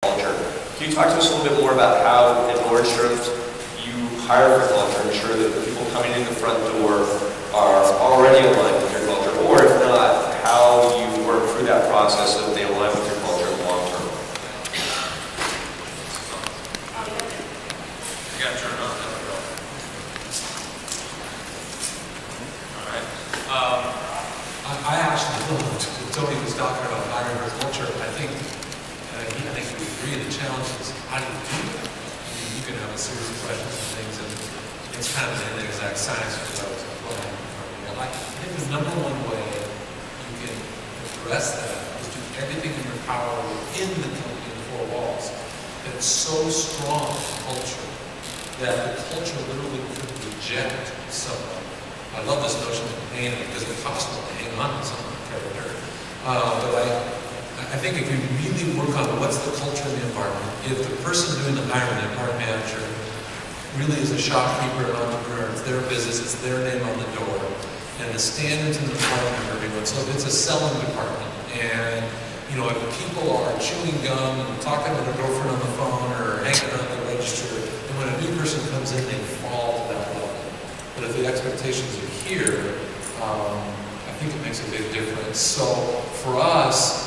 culture. Can you talk to us a little bit more about how at Nordstrom you hire for culture, ensure that the people coming in the front door are already aligned with your culture, or if not, how you work through that process so that they align with your culture in the long term? You got to turn on. All right. I actually loved what Tony was talking about hiring for culture. I think we agree the challenge is how do you do that? I mean, you can have a series of questions and things, and it's kind of an exact science for those. I think the number one way you can address that is do everything in your power within the company four walls. That it's so strong culture that the culture literally could reject someone. I love this notion of pain because it costs more to hang on to someone character. But I think if you really work on what's the culture in the environment, if the person doing the hiring, the department manager, really is a shopkeeper, an entrepreneur, it's their business, it's their name on the door, and the standards in the department are everyone. So if it's a selling department, and if people are chewing gum and talking to their girlfriend on the phone or hanging out at the register, and when a new person comes in, they fall to that level. But if the expectations are here, I think it makes a big difference. So for us,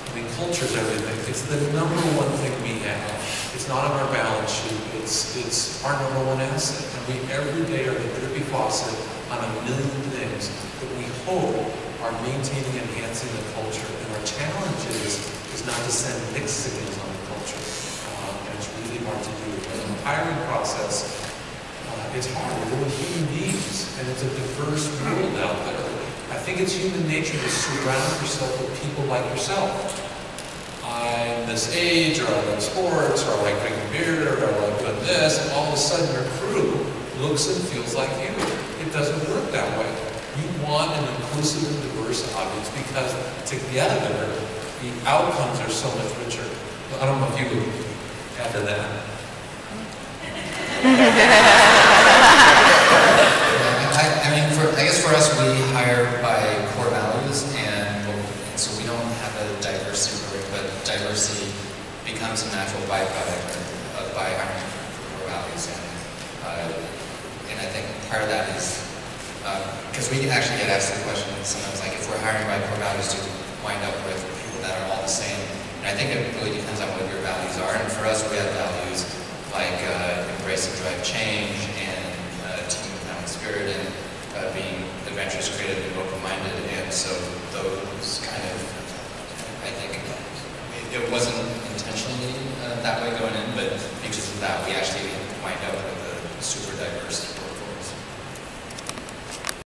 I mean, culture is everything. It's the number one thing we have. It's not on our balance sheet. It's our number one asset. And we every day are the Drippy faucet on a million things that we hope are maintaining and enhancing the culture. And our challenge is not to send mixed signals on the culture. And it's really hard to do. And in the hiring process, it's hard. We're with human beings, and it's a diverse world out there. I think it's human nature to surround yourself with people like yourself. I'm this age, or I like sports, or I like drinking beer, or I like doing this, and all of a sudden your crew looks and feels like you. It doesn't work that way. You want an inclusive and diverse audience because together the outcomes are so much richer. I don't know if you would add to that. I guess for us, we hire by core values, and so we don't have a diversity program, but diversity becomes a natural byproduct by hiring for core values. And I think part of that is, because we actually get asked the question sometimes, like if we're hiring by core values, do we wind up with people that are all the same? And I think it really depends on what your values are. And for us, we have values like embrace and drive change, and team with common spirit, and being adventurous, creative, and open-minded. And so those I think it wasn't intentionally that way going in,